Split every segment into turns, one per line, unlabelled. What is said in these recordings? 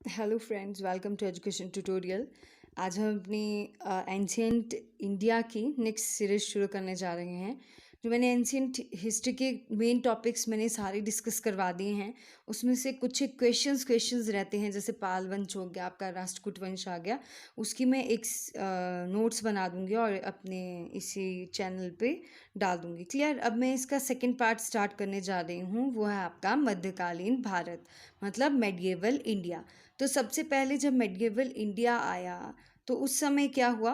Hello friends, welcome to education tutorial. आज हम अपनी एंशियंट इंडिया की नेक्स्ट सीरीज शुरू करने जा रहे हैं। जो मैंने एंशियंट हिस्ट्री के मेन टॉपिक्स मैंने सारे डिस्कस करवा दिए हैं। उसमें से कुछ एक क्वेश्चंस रहते हैं, जैसे पाल वंश हो गया, आपका राष्ट्रकूट वंश आ गया। उसकी मैं एक नोट्स बना दूंगी और अपने इसी चैनल पे डाल दूंगी। क्लियर। अब मैं इसका सेकंड पार्ट स्टार्ट करने जा रही हूँ। वो है आपका मध्यकालीन भारत, मतलब मेडिएवल इंडिया। तो सबसे पहले जब मेडिएवल इंडिया आया तो उस समय क्या हुआ,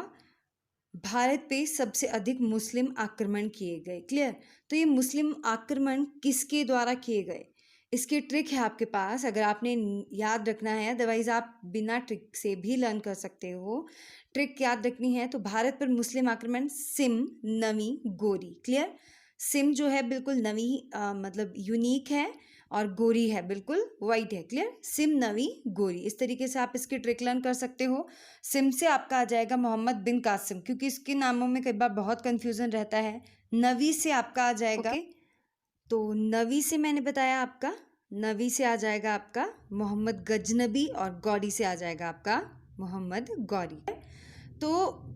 भारत पे सबसे अधिक मुस्लिम आक्रमण किए गए। क्लियर। तो ये मुस्लिम आक्रमण किसके द्वारा किए गए, इसकी ट्रिक है आपके पास, अगर आपने याद रखना है। अदरवाइज आप बिना ट्रिक से भी लर्न कर सकते हो। ट्रिक याद रखनी है तो भारत पर मुस्लिम आक्रमण सिम, नवी, गोरी। क्लियर। सिम जो है बिल्कुल नवी मतलब यूनिक है, और गोरी है बिल्कुल वाइट है। क्लियर। सिम, नवी, गोरी, इस तरीके से आप इसकी ट्रिक लर्न कर सकते हो। सिम से आपका आ जाएगा मोहम्मद बिन कासिम, क्योंकि इसके नामों में कई बार बहुत कंफ्यूजन रहता है। नवी से आपका आ जाएगा तो नवी से मैंने बताया आपका, नवी से आ जाएगा आपका मोहम्मद गजनबी, और गौरी से आ जाएगा आपका मोहम्मद गौरी। तो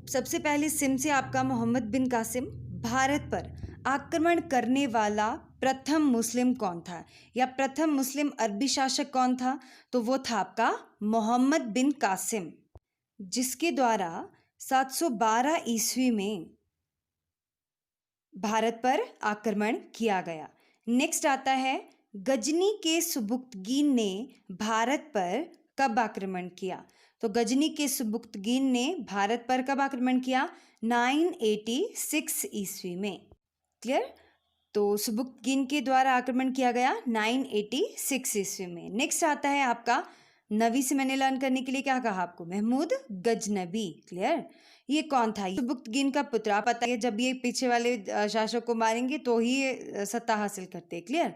सबसे पहले सिम से आपका मोहम्मद बिन कासिम। भारत पर आक्रमण करने वाला प्रथम मुस्लिम कौन था, या प्रथम मुस्लिम अरबी शासक कौन था? तो वो था आपका मोहम्मद बिन कासिम, जिसके द्वारा 712 ईस्वी में भारत पर आक्रमण किया गया। नेक्स्ट आता है, गजनी के सुबुक्तगीन ने भारत पर कब आक्रमण किया? तो गजनी के सुबुक्तगीन ने भारत पर कब आक्रमण किया? 986 ईस्वी में। क्लियर। तो सुबुक्तगीन के द्वारा आक्रमण किया गया 986 ईस्वी में। नेक्स्ट आता है आपका, नवी से मैंने लर्न करने के लिए क्या कहा आपको? महमूद गजनबी। क्लियर। ये कौन था? सुबुक्तगीन का पुत्र। आप पता है जब ये पीछे वाले शासक को मारेंगे तो ही ये सत्ता हासिल करते हैं। क्लियर।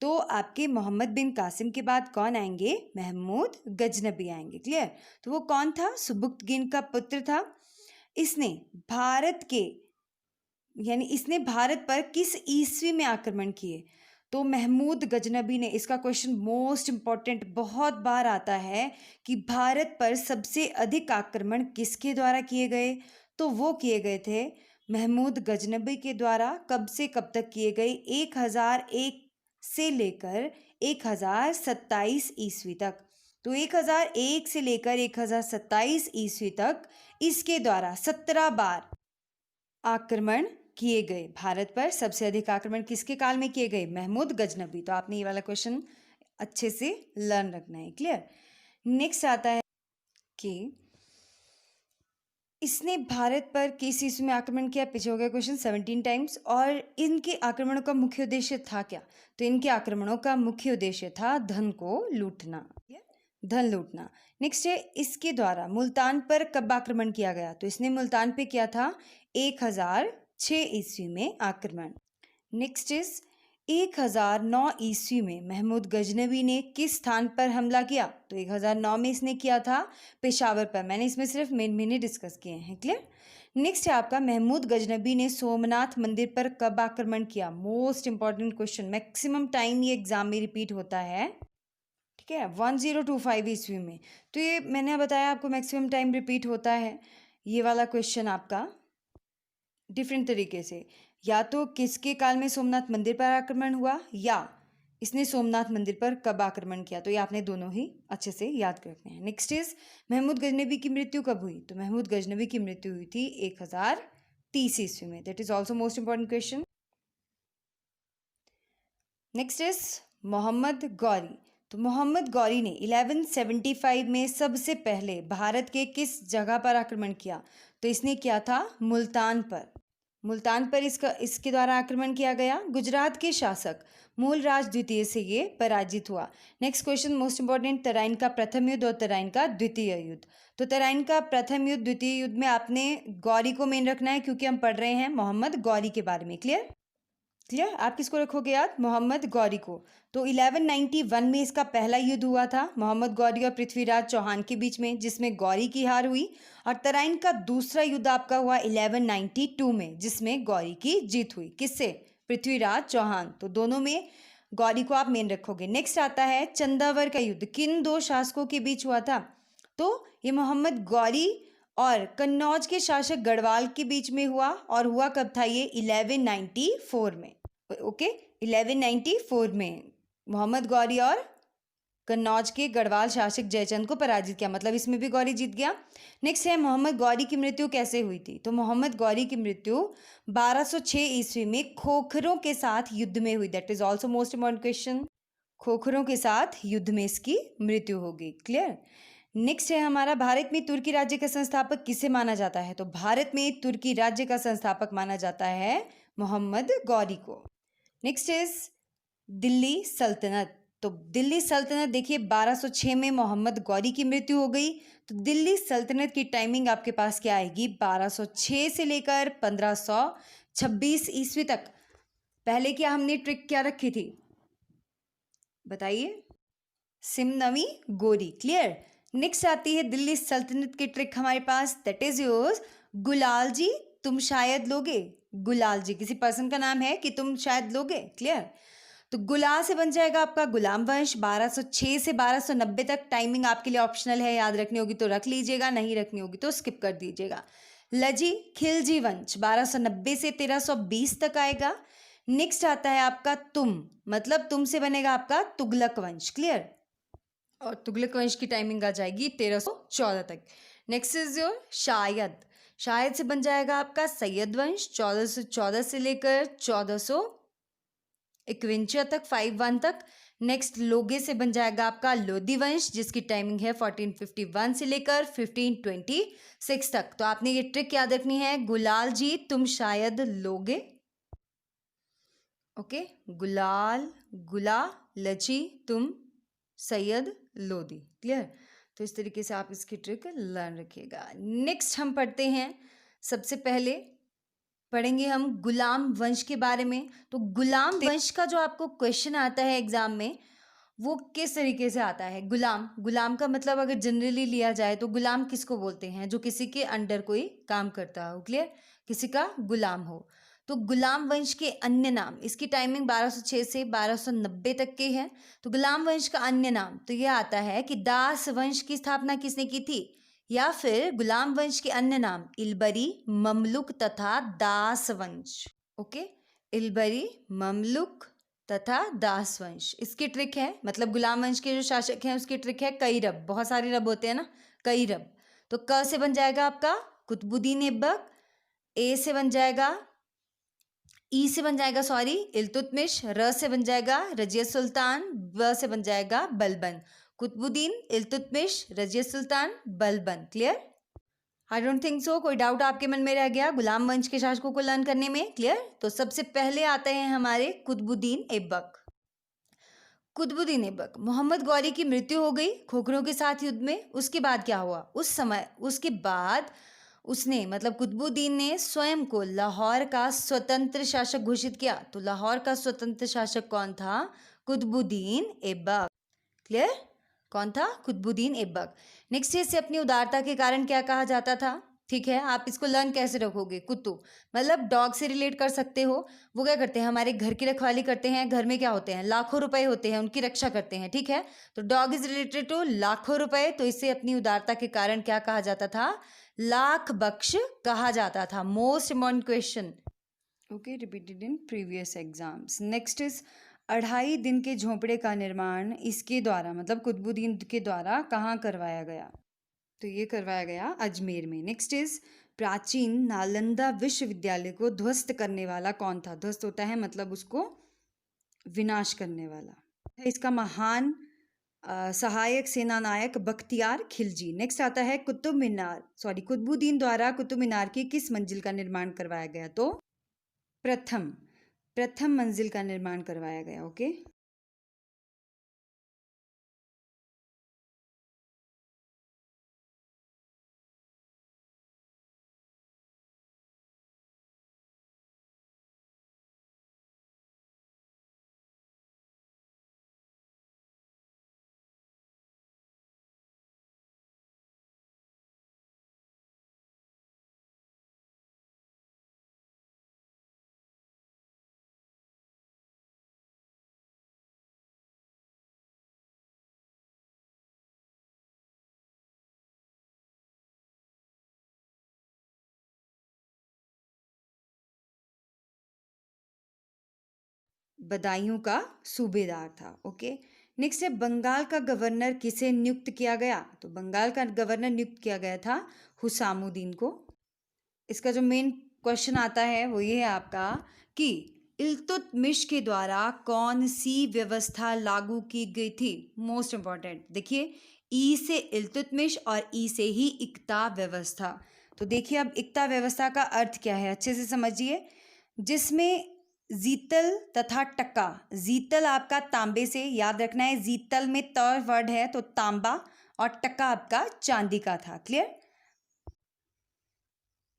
तो आपके मोहम्मद बिन कासिम के बाद कौन आएंगे? महमूद गजनबी आएंगे। क्लियर। तो वो कौन था? सुबुक्तगीन का पुत्र था। इसने भारत के यानी इसने भारत पर किस ईस्वी में आक्रमण किए? तो महमूद गजनबी ने। इसका क्वेश्चन मोस्ट इंपॉर्टेंट बहुत बार आता है कि भारत पर सबसे अधिक आक्रमण किसके द्वारा किए गए? तो वो किए गए थे महमूद गजनबी के द्वारा। कब से कब तक किए गए? 1001 से लेकर 1027 ईस्वी तक। तो 1001 से लेकर 1027 ईस्वी तक इसके द्वारा 17 बार आक्रमण किए गए। भारत पर सबसे अधिक आक्रमण किसके काल में किए गए? महमूद गजनबी। तो आपने ये वाला क्वेश्चन अच्छे से लर्न रखना है। क्लियर। नेक्स्ट आता है कि इसने भारत पर किस ईस्वी में आक्रमण किया? पीछे हो गया क्वेश्चन 17 टाइम्स। और इनके आक्रमणों का मुख्य उद्देश्य था क्या? तो इनके आक्रमणों का मुख्य उद्देश्य था धन को लूटना, धन लूटना। नेक्स्ट है, इसके द्वारा मुल्तान पर कब आक्रमण किया गया? तो इसने मुल्तान पे किया था 1006 ईस्वी में आक्रमण। नेक्स्ट इज 1009 ईस्वी में महमूद गजनबी ने किस स्थान पर हमला किया? तो 1009 में इसने किया था पेशावर पर। मैंने इसमें सिर्फ मेन डिस्कस किए हैं। क्लियर। नेक्स्ट है आपका, महमूद गजनबी ने सोमनाथ मंदिर पर कब आक्रमण किया? Most important question, maximum time ये एग्जाम में रिपीट होता है। ठीक है, 1025 ईस्वी में। तो ये मैंने बताया आपको मैक्सिमम टाइम रिपीट होता है। ये वाला क्वेश्चन आपका डिफरेंट तरीके से, या तो किसके काल में सोमनाथ मंदिर पर आक्रमण हुआ, या इसने सोमनाथ मंदिर पर कब आक्रमण किया। तो ये आपने दोनों ही अच्छे से याद रखने हैं। नेक्स्ट इज, महमूद गजनबी की मृत्यु कब हुई? तो महमूद गजनबी की मृत्यु हुई थी 1030 ईस्वी में। That is also most important question. Next is Mohammad Ghori. तो मोहम्मद गौरी ने 1175 में सबसे पहले भारत के किस जगह पर आक्रमण किया? तो इसने किया था मुल्तान पर। मुल्तान पर इसके द्वारा आक्रमण किया गया। गुजरात के शासक मूलराज द्वितीय से ये पराजित हुआ। Next question most important, Tarain का प्रथम युद्ध और तराइन का द्वितीय युद्ध। तो तराइन का प्रथम युद्ध, द्वितीय युद्ध में आपने गौरी को मेन रखना है, क्योंकि हम पढ़ रहे हैं मोहम्मद गौरी के बारे में। क्लियर। क्लियर। आप किसको रखोगे याद? मोहम्मद गौरी को। तो 1191 में इसका पहला युद्ध हुआ था मोहम्मद गौरी और पृथ्वीराज चौहान के बीच में, जिसमें गौरी की हार हुई। और तराइन का दूसरा युद्ध आपका हुआ 1192 में, जिसमें गौरी की जीत हुई। किससे? पृथ्वीराज चौहान। तो दोनों में गौरी को आप मेन रखोगे। नेक्स्ट आता है चंदावर का युद्ध किन दो शासकों के बीच हुआ था? तो ये मोहम्मद गौरी और कन्नौज के शासक गढ़वाल के बीच में हुआ, और हुआ कब था ये? 1194 में। ओके, 1194 में मोहम्मद गौरी और कन्नौज के गढ़वाल शासक जयचंद को पराजित किया, मतलब इसमें भी गौरी जीत गया। नेक्स्ट है मोहम्मद गौरी की मृत्यु कैसे हुई थी? तो मोहम्मद गौरी की मृत्यु 1206 ईस्वी में खोखरों के साथ युद्ध में हुई। That is also most important question. खोखरों के साथ युद्ध में इसकी मृत्यु हो गई। क्लियर? नेक्स्ट है हमारा भारत में तुर्की राज्य का संस्थापक किसे माना जाता है? तो भारत में तुर्की राज्य का संस्थापक माना जाता है मोहम्मद गौरी को। नेक्स्ट इज दिल्ली सल्तनत। तो दिल्ली सल्तनत देखिए 1206 में मोहम्मद गौरी की मृत्यु हो गई, तो दिल्ली सल्तनत की टाइमिंग आपके पास क्या आएगी? 1206 से लेकर 1526 ईस्वी तक। पहले क्या हमने ट्रिक क्या रखी थी बताइए? सिमनवी गोरी। क्लियर? नेक्स्ट आती है दिल्ली सल्तनत की ट्रिक हमारे पास, दैट इज योर्स गुलाल जी। तुम शायद लोगे। गुलाल जी किसी पर्सन का नाम है कि तुम शायद लोगे। क्लियर? तो गुलाल से बन जाएगा आपका गुलाम वंश। 1206 से 1290 तक टाइमिंग आपके लिए ऑप्शनल है, याद रखनी होगी तो रख लीजिएगा, नहीं रखनी होगी तो स्किप कर दीजिएगा। लजी खिलजी वंश 1290 से 1320 तक आएगा। नेक्स्ट आता है आपका तुम, मतलब तुम से बनेगा आपका तुगलक वंश। क्लियर? और तुगलक वंश की टाइमिंग आ जाएगी 1314 तक। नेक्स्ट इज योर शायद। शायद से बन जाएगा आपका सैयद वंश 1414 से लेकर 1451 तक, 51 तक। नेक्स्ट लोगे से बन जाएगा आपका लोधी वंश जिसकी टाइमिंग है 1451 से लेकर 1526 तक। तो आपने ये ट्रिक याद रखनी है, गुलाल जी तुम शायद लोगे। ओके, गुलाल, गुला, लची, तुम, सैयद, लोधी। क्लियर? तो इस तरीके से आप इसकी ट्रिक लर्न रखिएगा। नेक्स्ट हम पढ़ते हैं, सबसे पहले पढ़ेंगे हम गुलाम वंश के बारे में। तो गुलाम वंश का जो आपको क्वेश्चन आता है एग्जाम में, वो किस तरीके से आता है? गुलाम, गुलाम का मतलब अगर जनरली लिया जाए तो गुलाम किसको बोलते हैं? जो किसी के अंडर कोई काम करता हो। क्लियर? किसी का गुलाम हो। तो गुलाम वंश के अन्य नाम, इसकी टाइमिंग 1206 से 1290 तक के है। तो गुलाम वंश का अन्य नाम तो यह आता है कि दास वंश की स्थापना किसने की थी, या फिर गुलाम वंश के अन्य नाम इलबरी, ममलुक तथा दास वंश। ओके, इलबरी, ममलुक तथा दास वंश। इसकी ट्रिक है, मतलब गुलाम वंश के जो शासक हैं उसकी ट्रिक है कई रब। बहुत सारे रब होते हैं ना, कई रब। तो क से बन जाएगा आपका कुतुबुद्दीन ऐबक, ए से बन जाएगा, ई से बन जाएगा सॉरी इल्तुतमिश, र से बन जाएगा रजिया सुल्तान, ब से बन जाएगा Balban. Qutubuddin, Iltutmish, Razia Sultan, Balban. Clear? I don't think so कोई डाउट आपके मन में रह गया गुलाम वंश के शासकों को लर्न करने में। क्लियर? तो सबसे पहले आते हैं हमारे कुतुबुद्दीन ऐबक। कुतुबुद्दीन ऐबक, मोहम्मद गौरी की मृत्यु हो गई खोखरों के साथ युद्ध में। उसके बाद क्या हुआ उस समय? उसके बाद उसने, मतलब कुतुबुद्दीन ने स्वयं को लाहौर का स्वतंत्र शासक घोषित किया। तो लाहौर का स्वतंत्र शासक कौन था? कुतुबुद्दीन ऐबक। क्लियर? कौन था? कुतुबुद्दीन ऐबक। नेक्स्ट इसे अपनी उदारता के कारण क्या कहा जाता था? ठीक है, आप इसको लर्न कैसे रखोगे? कुत्तू, मतलब डॉग से रिलेट कर सकते हो। वो क्या करते हैं? हमारे घर की रखवाली करते हैं। घर में क्या होते हैं? लाखों रुपए होते हैं, उनकी रक्षा करते हैं। ठीक है, तो डॉग इज रिलेटेड टू लाखों रुपए। तो इसे अपनी उदारता के कारण क्या कहा जाता था? लाख बख्श कहा जाता था। Most important question. Okay, repeated in previous exams. Next is 2.5 दिन के झोंपड़े का निर्माण इसके द्वारा, मतलब कुतुबुद्दीन के द्वारा कहाँ करवाया गया? तो ये करवाया गया अजमेर में। नेक्स्ट इज प्राचीन नालंदा विश्वविद्यालय को ध्वस्त करने वाला कौन था? ध्वस्त होता है मतलब उसको विनाश करने वाला। इसका महान सहायक सेनानायक बख्तियार खिलजी। नेक्स्ट आता है कुतुबुद्दीन द्वारा कुतुब मीनार की किस मंजिल का निर्माण करवाया गया? तो प्रथम प्रथम मंजिल का निर्माण करवाया गया। ओके। बदायूं का सूबेदार था। ओके, नेक्स्ट है बंगाल का गवर्नर किसे नियुक्त किया गया? तो बंगाल का गवर्नर नियुक्त किया गया था हुसामुद्दीन को। इसका जो मेन क्वेश्चन आता है वो ये है आपका कि इल्तुतमिश के द्वारा कौन सी व्यवस्था लागू की गई थी? मोस्ट इंपॉर्टेंट, देखिए ई से इल्तुतमिश और ई से ही इक्ता व्यवस्था। तो देखिए अब इक्ता व्यवस्था का अर्थ क्या है अच्छे से समझिए, जिसमें जीतल तथा टक्का, जीतल आपका तांबे से, याद रखना है जीतल में त वर्ड है तो तांबा, और टक्का आपका चांदी का था। क्लियर?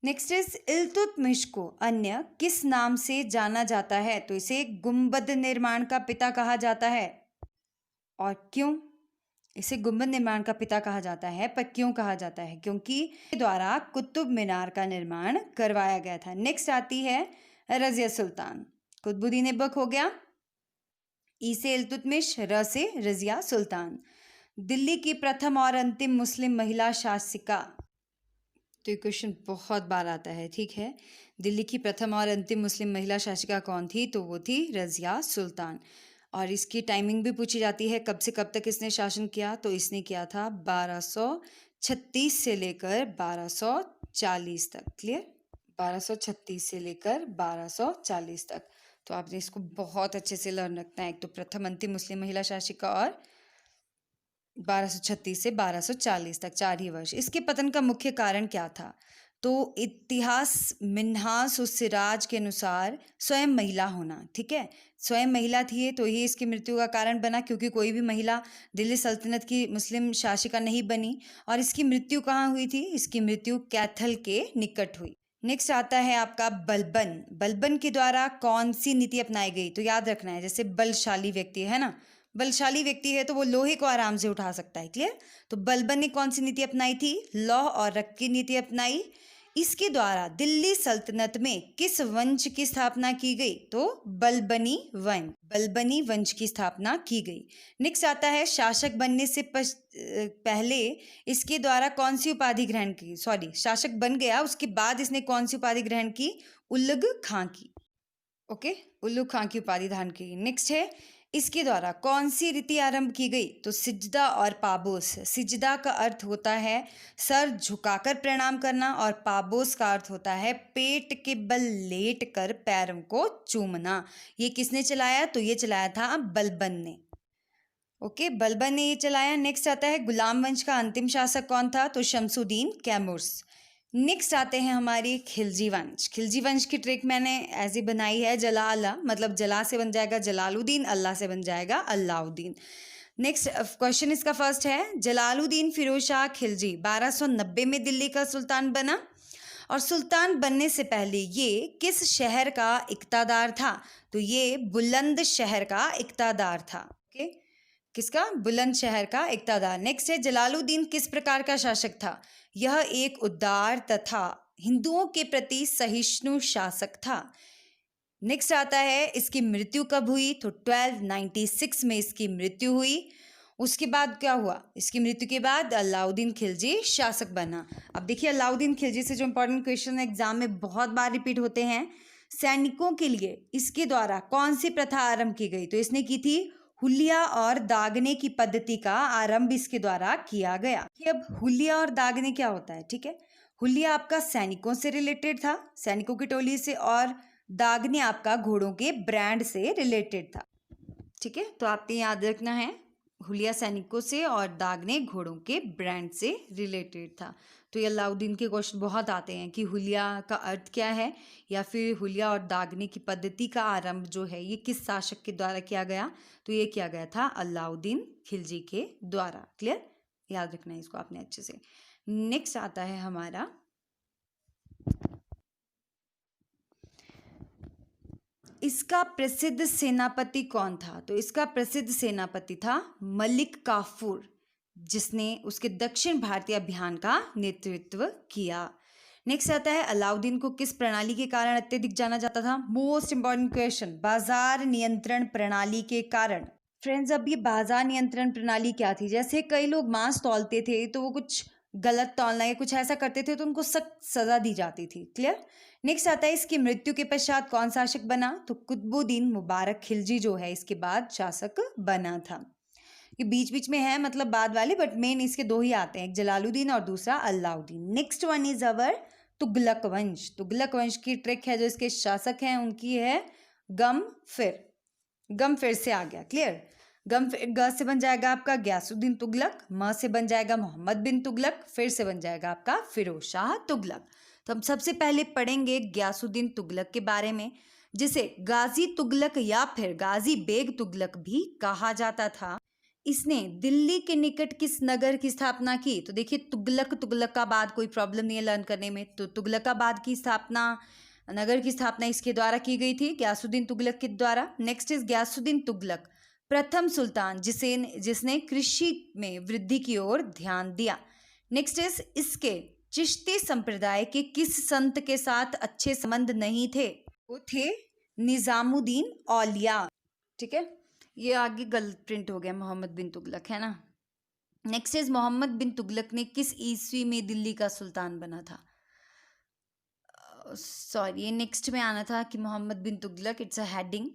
नेक्स्ट इज इल्तुतमिश को अन्य किस नाम से जाना जाता है? तो इसे गुंबद निर्माण का पिता कहा जाता है। और क्यों इसे गुंबद निर्माण का पिता कहा जाता है? पर क्यों कहा जाता है? क्योंकि द्वारा कुतुब मीनार का निर्माण करवाया गया था। नेक्स्ट आती है रजिया सुल्तान। कुतुबुद्दीन ऐबक हो गया, ई से इल्तुतमिश, र से रजिया सुल्तान। दिल्ली की प्रथम और अंतिम मुस्लिम महिला शासिका। तो ये क्वेश्चन बहुत बार आता है, ठीक है। दिल्ली की प्रथम और अंतिम मुस्लिम महिला शासिका कौन थी? तो वो थी रजिया सुल्तान। और इसकी टाइमिंग भी पूछी जाती है, कब से कब तक इसने शासन किया? तो इसने किया था 1236 से लेकर 1240 तक। क्लियर? 1236 से लेकर 1240 तक। तो आपने इसको बहुत अच्छे से लर्न रखना है। एक तो प्रथम अंतिम मुस्लिम महिला शासिका और 1236 से 1240 तक, 4 ही वर्ष। इसके पतन का मुख्य कारण क्या था? तो इतिहास मिन्हास उस सिराज के अनुसार स्वयं महिला होना। ठीक है, स्वयं महिला थी तो ये इसकी मृत्यु का कारण बना, क्योंकि कोई भी महिला दिल्ली सल्तनत की मुस्लिम शासिका नहीं बनी। और इसकी मृत्यु कहाँ हुई थी? इसकी मृत्यु कैथल के निकट हुई। नेक्स्ट आता है आपका बलबन। बलबन के द्वारा कौन सी नीति अपनाई गई? तो याद रखना है, जैसे बलशाली व्यक्ति है ना, बलशाली व्यक्ति है तो वो लोहे को आराम से उठा सकता है। क्लियर? तो बलबन ने कौन सी नीति अपनाई थी? लौह और रक्त की नीति अपनाई। इसके द्वारा दिल्ली सल्तनत में किस वंश की स्थापना की गई? तो बलबनी वंश, बलबनी वंश की स्थापना की गई। नेक्स्ट आता है शासक बनने से पहले इसके द्वारा कौन सी उपाधि ग्रहण की? शासक बन गया उसके बाद इसने कौन सी उपाधि ग्रहण की? उल्लुग खां की। ओके, उल्लुग खां की उपाधि धारण की। नेक्स्ट है इसके द्वारा कौन सी रीति आरंभ की गई? तो सिजदा और पाबोस। सिजदा का अर्थ होता है सर झुकाकर प्रणाम करना, और पाबोस का अर्थ होता है पेट के बल लेट कर पैरों को चूमना। ये किसने चलाया? तो ये चलाया था बलबन ने। ओके, बलबन ने ये चलाया। नेक्स्ट आता है गुलाम वंश का अंतिम शासक कौन था? तो शमसुद्दीन कैमूर्स। नेक्स्ट आते हैं हमारी खिलजी वंश। खिलजी वंश की ट्रिक मैंने ऐसी बनाई है, जला अल्लाह, मतलब जला से बन जाएगा जलालुद्दीन, अल्लाह से बन जाएगा अल्लाउद्दीन। नेक्स्ट क्वेश्चन इसका फर्स्ट है, जलालुद्दीन फिरोज शाह खिलजी 1290 में दिल्ली का सुल्तान बना, और सुल्तान बनने से पहले ये किस शहर का इक्तादार था? तो ये बुलंद शहर का इक्तादार था। ओके, किसका? बुलंद शहर का इक्तादार। नेक्स्ट है जलालुद्दीन किस प्रकार का शासक था? यह एक उदार तथा हिंदुओं के प्रति सहिष्णु शासक था। नेक्स्ट आता है इसकी मृत्यु कब हुई? तो 1296 में इसकी मृत्यु हुई। उसके बाद क्या हुआ? इसकी मृत्यु के बाद अलाउद्दीन खिलजी शासक बना। अब देखिए अलाउद्दीन खिलजी से जो इंपॉर्टेंट क्वेश्चन एग्जाम में बहुत बार रिपीट होते हैं, सैनिकों के लिए इसके द्वारा कौन सी प्रथा आरंभ की गई? तो इसने की थी हुलिया और दागने की पद्धति का आरंभ इसके द्वारा किया गया। कि अब हुलिया और दागने क्या होता है? ठीक है, हुलिया आपका सैनिकों से रिलेटेड था, सैनिकों की टोली से, और दागने आपका घोड़ों के ब्रांड से रिलेटेड था। ठीक है, तो आपने याद रखना है, हुलिया सैनिकों से और दागने घोड़ों के ब्रांड से रिलेटेड था। तो ये अलाउद्दीन के क्वेश्चन बहुत आते हैं कि हुलिया का अर्थ क्या है, या फिर हुलिया और दागने की पद्धति का आरंभ जो है ये किस शासक के द्वारा किया गया? तो ये किया गया था अलाउद्दीन खिलजी के द्वारा। क्लियर? याद रखना है इसको आपने अच्छे से। नेक्स्ट आता है हमारा इसका प्रसिद्ध सेनापति कौन था? तो इसका प्रसिद्ध सेनापति था मलिक काफूर, जिसने उसके दक्षिण भारतीय अभियान का नेतृत्व किया। नेक्स्ट आता है अलाउद्दीन को किस प्रणाली के कारण अत्यधिक जाना जाता था? मोस्ट इंपॉर्टेंट क्वेश्चन, बाजार नियंत्रण प्रणाली के कारण। फ्रेंड्स, अब ये बाजार नियंत्रण प्रणाली क्या थी? जैसे कई लोग मांस तौलते थे तो वो कुछ गलत तौलना या कुछ ऐसा करते थे तो उनको सख्त सजा दी जाती थी। क्लियर। नेक्स्ट आता है इसकी मृत्यु के पश्चात कौन शासक बना, तो कुतुबुद्दीन मुबारक खिलजी जो है इसके बाद शासक बना था। ये बीच बीच में है मतलब बाद वाले, बट मेन इसके दो ही आते हैं, एक जलालुद्दीन और दूसरा Alauddin. Next one is our Tughlaq वंश। तुगलक वंश की ट्रिक है, जो इसके शासक हैं उनकी है गमफिर। गमफिर से आ गया। क्लियर। गमफिर ग से बन जाएगा आपका गयासुद्दीन तुगलक, म से बन जाएगा मोहम्मद बिन तुगलक, फिर से बन जाएगा आपका फिरोज शाह तुगलक। तो हम सबसे पहले पढ़ेंगे गयासुद्दीन तुगलक के बारे में, जिसे गाजी तुगलक या फिर गाजी बेग तुगलक भी कहा जाता था। इसने दिल्ली के निकट किस नगर की स्थापना की, तो देखिए तुगलकाबाद, कोई प्रॉब्लम नहीं है लर्न करने में, तो तुगलकाबाद की स्थापना, नगर की स्थापना इसके द्वारा की गई थी, गयासुद्दीन तुगलक के द्वारा। नेक्स्ट इज गयासुद्दीन तुगलक प्रथम सुल्तान जिसने कृषि में वृद्धि की ओर ध्यान दिया। नेक्स्ट इज इसके चिश्ती संप्रदाय के किस संत के साथ अच्छे संबंध नहीं थे, वो थे निजामुद्दीन औलिया। ठीक है, ये आगे गलत प्रिंट हो गया, मोहम्मद बिन तुगलक है ना। नेक्स्ट इज मोहम्मद बिन तुगलक ने किस ईस्वी में दिल्ली का सुल्तान बना था, सॉरी ये नेक्स्ट में आना था कि मोहम्मद बिन तुगलक, इट्स अ हेडिंग।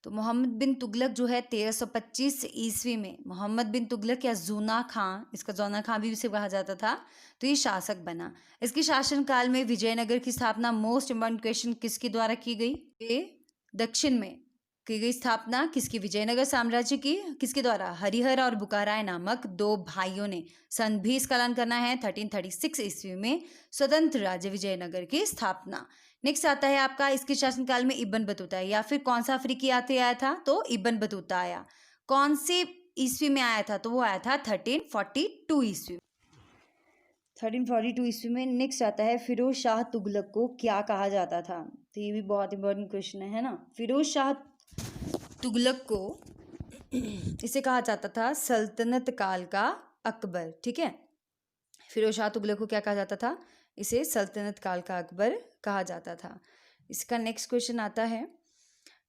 तो मोहम्मद बिन तुगलक जो है 1325 ईस्वी में मोहम्मद बिन तुगलक या जूना खां, इसका जौना खां भी इसे कहा जाता था, तो ये शासक बना। इसके शासनकाल में विजयनगर की स्थापना, मोस्ट इम्पॉर्टेंट क्वेश्चन, किसके द्वारा की गई, ये दक्षिण में की गई स्थापना किसकी, विजयनगर साम्राज्य की, किसके द्वारा, हरिहर और बुकाराय नामक दो भाइयों ने। सन भी इसका ऐलान करना है 1336 ईस्वी में स्वतंत्र राज्य विजयनगर की स्थापना। नेक्स्ट आता है आपका इसके शासनकाल में इब्न बतूता, या फिर कौन सा अफ्रीकी यात्री आया था, तो इब्न बतूता आया। कौन से ईस्वी में आया था, तो वो आया था 1342 ईस्वी 1342 ईस्वी में। नेक्स्ट आता है फिरोज शाह तुगलक को क्या कहा जाता था, तो ये भी बहुत इंपॉर्टेंट क्वेश्चन है ना। फिरोज शाह तुगलक को इसे कहा जाता था सल्तनत काल का अकबर। ठीक है, फिरोज शाह तुगलक को क्या कहा जाता था, इसे सल्तनत काल का अकबर कहा जाता था। इसका नेक्स्ट क्वेश्चन आता है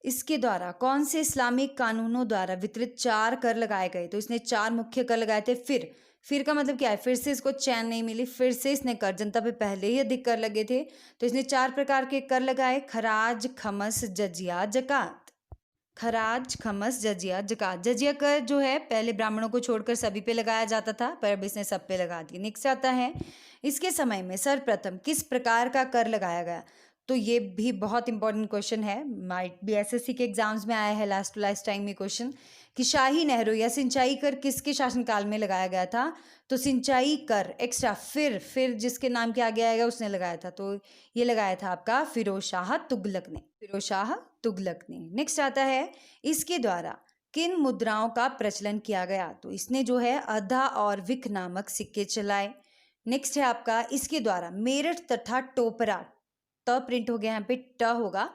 इसके द्वारा कौन से इस्लामिक कानूनों द्वारा वितरित 4 कर लगाए गए, तो इसने 4 मुख्य कर लगाए थे। फिर का मतलब क्या है, फिर से इसको चैन नहीं मिली, फिर से इसने कर, जनता पे पहले ही अधिक कर लगे थे, तो इसने 4 प्रकार के कर लगाए, खराज, खमस, जजिया, जकात। खराज, खमस, जजिया, जकात। जजिया कर जो है पहले ब्राह्मणों को छोड़कर सभी पे लगाया जाता था, पर अब इसने सब पे लगा दिया। नेक्स्ट आता है इसके समय में सर्वप्रथम किस प्रकार का कर लगाया गया, तो ये भी बहुत इंपॉर्टेंट क्वेश्चन है, माइट भी एसएससी के एग्जाम्स में आया है लास्ट टू लास्ट टाइम में क्वेश्चन, कि शाही नहरों या सिंचाई कर किसके शासनकाल में लगाया गया था, तो सिंचाई कर एक्स्ट्रा फिर जिसके नाम के आगे आएगा उसने लगाया था, तो ये लगाया था आपका फिरोज शाह तुगलक ने, फिरोज शाह तुगलक ने। नेक्स्ट आता है इसके द्वारा किन मुद्राओं का प्रचलन किया गया, तो इसने जो है अधा और विक नामक सिक्के चलाए। नेक्स्ट है आपका इसके द्वारा मेरठ तथा टोपरा, त प्रिंट हो गया यहाँ पे ट होगा,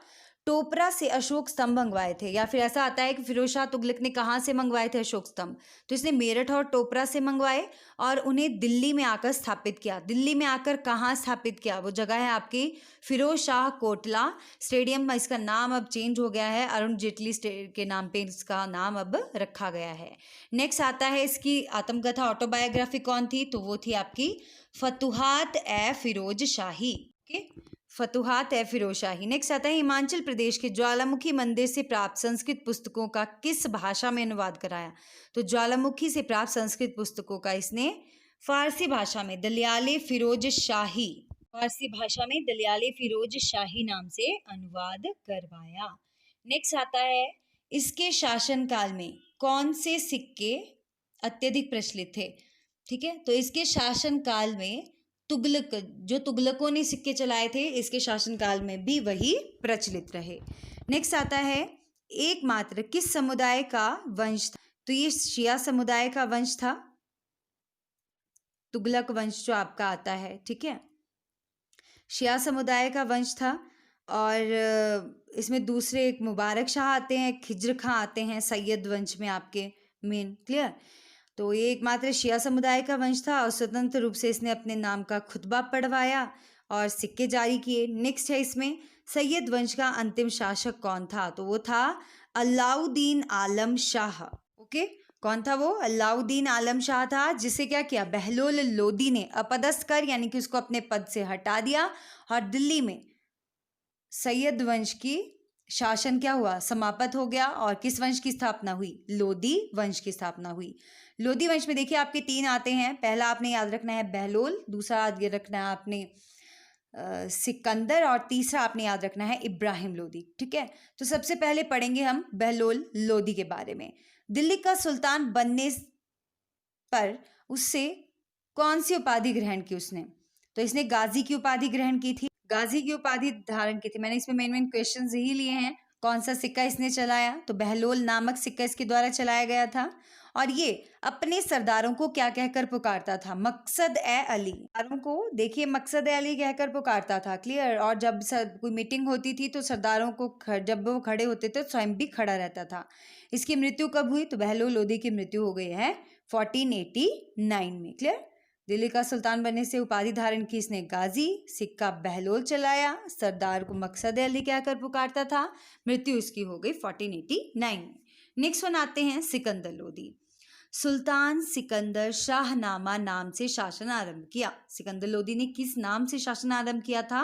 टोपरा से अशोक स्तंभ मंगवाए थे, या फिर ऐसा आता है कि फिरोज शाह तुगलक ने कहाँ से मंगवाए थे अशोक स्तंभ, तो इसने मेरठ और टोपरा से मंगवाए और उन्हें दिल्ली में आकर स्थापित किया। दिल्ली में आकर कहाँ स्थापित किया, वो जगह है आपकी फिरोज शाह कोटला स्टेडियम, इसका नाम अब चेंज हो गया है, अरुण जेटली के नाम पे इसका नाम अब रखा गया है। नेक्स्ट आता है इसकी आत्मकथा ऑटोबायोग्राफी कौन थी, तो वो थी आपकी फतुहात ए फिरोज शाही। फतुहात ए फिरोज शाही। नेक्स्ट आता है हिमाचल प्रदेश के ज्वालामुखी मंदिर से प्राप्त संस्कृत पुस्तकों का किस भाषा में अनुवाद कराया, तो ज्वालामुखी से प्राप्त संस्कृत पुस्तकों का इसने फारसी भाषा में दलियाले फिरोज शाही, फारसी भाषा में दलियाले फिरोज शाही नाम से अनुवाद करवाया। नेक्स्ट आता है इसके शासनकाल में कौन से सिक्के अत्यधिक प्रचलित थे। ठीक है, तो इसके शासनकाल में तुगलकों ने सिक्के चलाए थे, इसके शासनकाल में भी वही प्रचलित रहे। नेक्स्ट आता है एकमात्र किस समुदाय का वंश था, तो ये शिया समुदाय का वंश था, तुगलक वंश जो आपका आता है। ठीक है, शिया समुदाय का वंश था, और इसमें दूसरे एक मुबारक शाह आते हैं, खिज्र खां आते हैं सैयद वंश में आपके मेन। क्लियर, तो ये एकमात्र शिया समुदाय का वंश था और स्वतंत्र रूप से इसने अपने नाम का खुतबा पढ़वाया और सिक्के जारी किए। नेक्स्ट है इसमें सैयद वंश का अंतिम शासक कौन था, तो वो था अलाउद्दीन आलम शाह। ओके, कौन था वो? अलाउद्दीन आलम शाह था, जिसे क्या किया? बहलोल लोदी ने अपदस्थ कर यानी कि उसको अपने पद से हटा दिया और दिल्ली में सैयद वंश की शासन क्या हुआ? समाप्त हो गया। और किस वंश की स्थापना हुई? लोदी वंश की स्थापना हुई। लोदी वंश में देखिए आपके 3 आते हैं। पहला आपने याद रखना है बहलोल, दूसरा याद रखना है आपने सिकंदर, और तीसरा आपने याद रखना है इब्राहिम लोदी। ठीक है, तो सबसे पहले पढ़ेंगे हम बहलोल लोदी के बारे में। दिल्ली का सुल्तान बनने पर उससे कौन सी उपाधि ग्रहण की उसने? तो इसने गाजी की उपाधि ग्रहण की थी, गाजी की उपाधि धारण की थी। मैंने इसमें मेन क्वेश्चन ही लिए हैं। कौन सा सिक्का इसने चलाया? तो बहलोल नामक सिक्का इसके द्वारा चलाया गया था। और ये अपने सरदारों को क्या कहकर पुकारता था? मकसद ए अली। सरदारों को देखिए मकसद ए अली कहकर पुकारता था। क्लियर? और जब कोई मीटिंग होती थी तो सरदारों को जब वो खड़े होते थे स्वयं भी खड़ा रहता था। इसकी मृत्यु कब हुई? तो बहलोल लोदी की मृत्यु हो गई है 1489 में। क्लियर? दिल्ली का सुल्तान बनने से उपाधि धारण की इसने गाजी, सिक्का बहलोल चलाया, सरदार को मकसद अली कहकर पुकारता था, मृत्यु इसकी हो गई 1489 में। नेक्स्ट वन आते हैं सिकंदर लोदी। सुल्तान सिकंदर शाहनामा नाम से शासन आरंभ किया। सिकंदर लोदी ने किस नाम से शासन आरंभ किया था?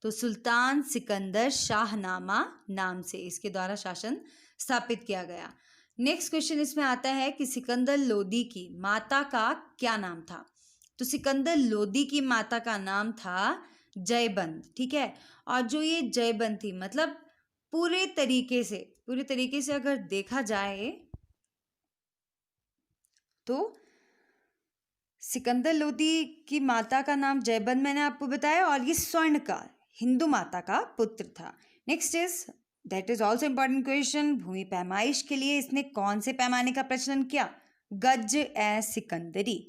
तो सुल्तान सिकंदर शाहनामा नाम से इसके द्वारा शासन स्थापित किया गया। नेक्स्ट क्वेश्चन इसमें आता है कि सिकंदर लोदी की माता का क्या नाम था? तो सिकंदर लोदी की माता का नाम था जयबंद। ठीक है, और जो ये जयबंद थी मतलब पूरे तरीके से अगर देखा जाए तो सिकंदर लोदी की माता का नाम जयबंद मैंने आपको बताया, और ये स्वर्णकार हिंदू माता का पुत्र था। Next is that is also important question, भूमि पैमाइश के लिए इसने कौन से पैमाने का प्रचलन किया? गज ए सिकंदरी।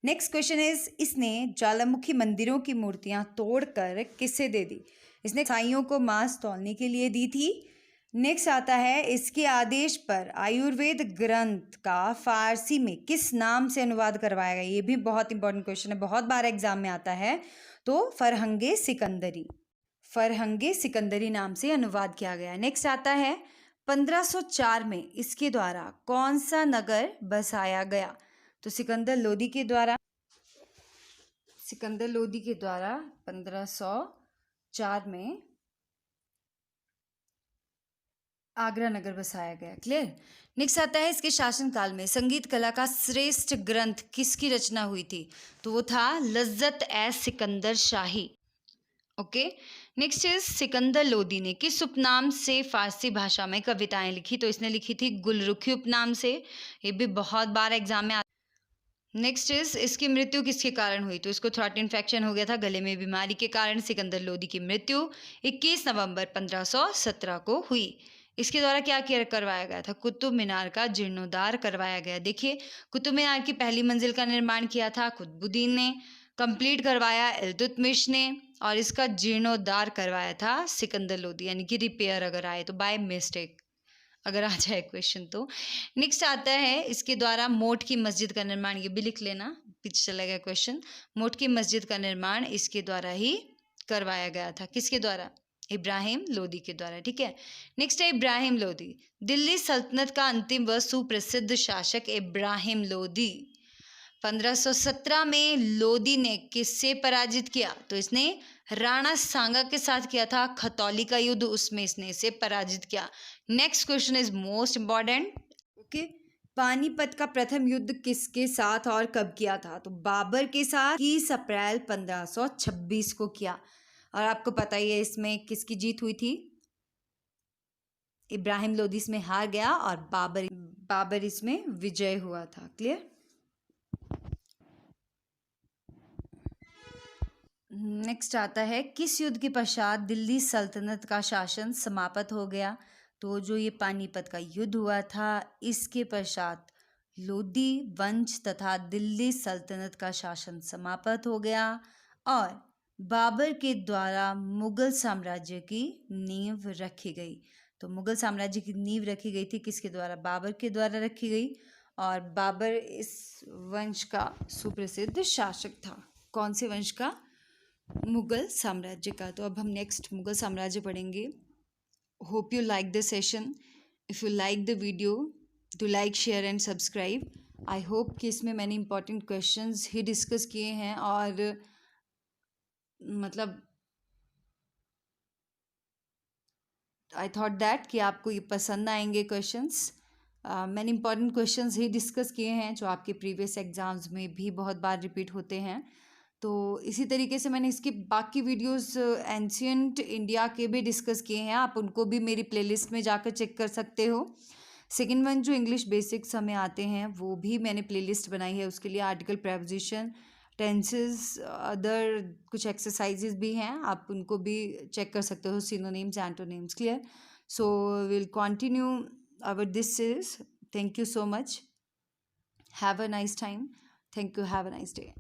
नेक्स्ट क्वेश्चन इज इसने ज्वालामुखी मंदिरों की मूर्तियां तोड़कर किससे दे दी? इसने ईसाइयों को मांस तौलने के लिए दी थी। नेक्स्ट आता है इसके आदेश पर आयुर्वेद ग्रंथ का फारसी में किस नाम से अनुवाद करवाया गया? ये भी बहुत इंपॉर्टेंट क्वेश्चन है, बहुत बार एग्जाम में आता है। तो फरहंगे सिकंदरी नाम से अनुवाद किया गया। नेक्स्ट आता है 1504 में इसके द्वारा कौन सा नगर बसाया गया? तो सिकंदर लोदी के द्वारा 1504 में आगरा नगर बसाया गया। क्लियर? नेक्स्ट आता है इसके शासनकाल में संगीत कला का श्रेष्ठ ग्रंथ किसकी रचना हुई थी? तो वो था Lazzat e Sikandar Shahi. Okay, next is Sikandar Lodi ने किस उपनाम से फारसी भाषा में कविताएं लिखी? तो इसने लिखी थी गुलरुखी उपनाम से। ये भी बहुत बार एग्जाम में। नेक्स्ट इज इसकी मृत्यु किसके कारण हुई? तो इसको थ्रोट इन्फेक्शन हो गया था, गले में बीमारी के कारण सिकंदर लोदी की मृत्यु 21 नवंबर 1517 को हुई। इसके द्वारा क्या करवाया गया था? कुतुब मीनार का जीर्णोद्धार करवाया गया। देखिए कुतुब मीनार की पहली मंजिल का निर्माण किया था कुतुबुद्दीन ने, कंप्लीट करवाया इल्तुतमिश ने, और इसका जीर्णोद्धार करवाया था सिकंदर लोदी, यानी कि रिपेयर अगर आए तो बाय मिस्टेक अगर आ जाए क्वेश्चन तो। नेक्स्ट आता है इसके द्वारा मोट की मस्जिद का निर्माण, ये भी लिख लेना, पीछे चला गया क्वेश्चन। मोट की मस्जिद का निर्माण इसके द्वारा ही करवाया गया था। किसके द्वारा? इब्राहिम लोदी के द्वारा। ठीक है, नेक्स्ट है इब्राहिम लोदी। दिल्ली सल्तनत का अंतिम व सुप्रसिद्ध शासक इब्राहिम लोदी। 1517 में लोदी ने किससे पराजित किया? तो इसने राणा सांगा के साथ किया था खतौली का युद्ध, उसमें इसने इसे पराजित किया। Next question is most important. Okay, Panipat का प्रथम युद्ध किसके साथ और कब किया था? तो बाबर के साथ 21 अप्रैल 1526 को किया। और आपको पता ही है इसमें किसकी जीत हुई थी? इब्राहिम लोदी इसमें हार गया और बाबर इसमें विजय हुआ था। क्लियर? नेक्स्ट आता है किस युद्ध के पश्चात दिल्ली सल्तनत का शासन समाप्त हो गया? तो जो ये पानीपत का युद्ध हुआ था इसके पश्चात लोदी वंश तथा दिल्ली सल्तनत का शासन समाप्त हो गया और बाबर के द्वारा मुगल साम्राज्य की नींव रखी गई। तो मुगल साम्राज्य की नींव रखी गई थी किसके द्वारा? बाबर के द्वारा रखी गई, और बाबर इस वंश का सुप्रसिद्ध शासक था। कौन से वंश का? मुगल साम्राज्य का। तो अब हम नेक्स्ट मुगल साम्राज्य पढ़ेंगे। Hope you like this session. If you like the video to like, share and subscribe. I hope कि इसमें मैंने इंपॉर्टेंट क्वेश्चंस ही डिस्कस किए हैं, और मतलब आई थॉट दैट कि आपको ये पसंद आएंगे क्वेश्चंस। मैंने इंपॉर्टेंट क्वेश्चंस ही डिस्कस किए हैं जो आपके प्रीवियस एग्जाम्स में भी बहुत बार रिपीट होते हैं। तो इसी तरीके से मैंने इसके बाकी वीडियोस एंशियंट इंडिया के भी डिस्कस किए हैं, आप उनको भी मेरी प्लेलिस्ट में जाकर चेक कर सकते हो। सेकेंड वन जो इंग्लिश बेसिक्स हमें आते हैं वो भी मैंने प्लेलिस्ट बनाई है, उसके लिए आर्टिकल, प्रेपोजिशन, टेंसेस, अदर कुछ एक्सरसाइजेज भी हैं, आप उनको भी चेक कर सकते हो, synonyms, antonyms. Clear? So will continue our this series. Thank you so much, have a nice time, thank you, have a nice day.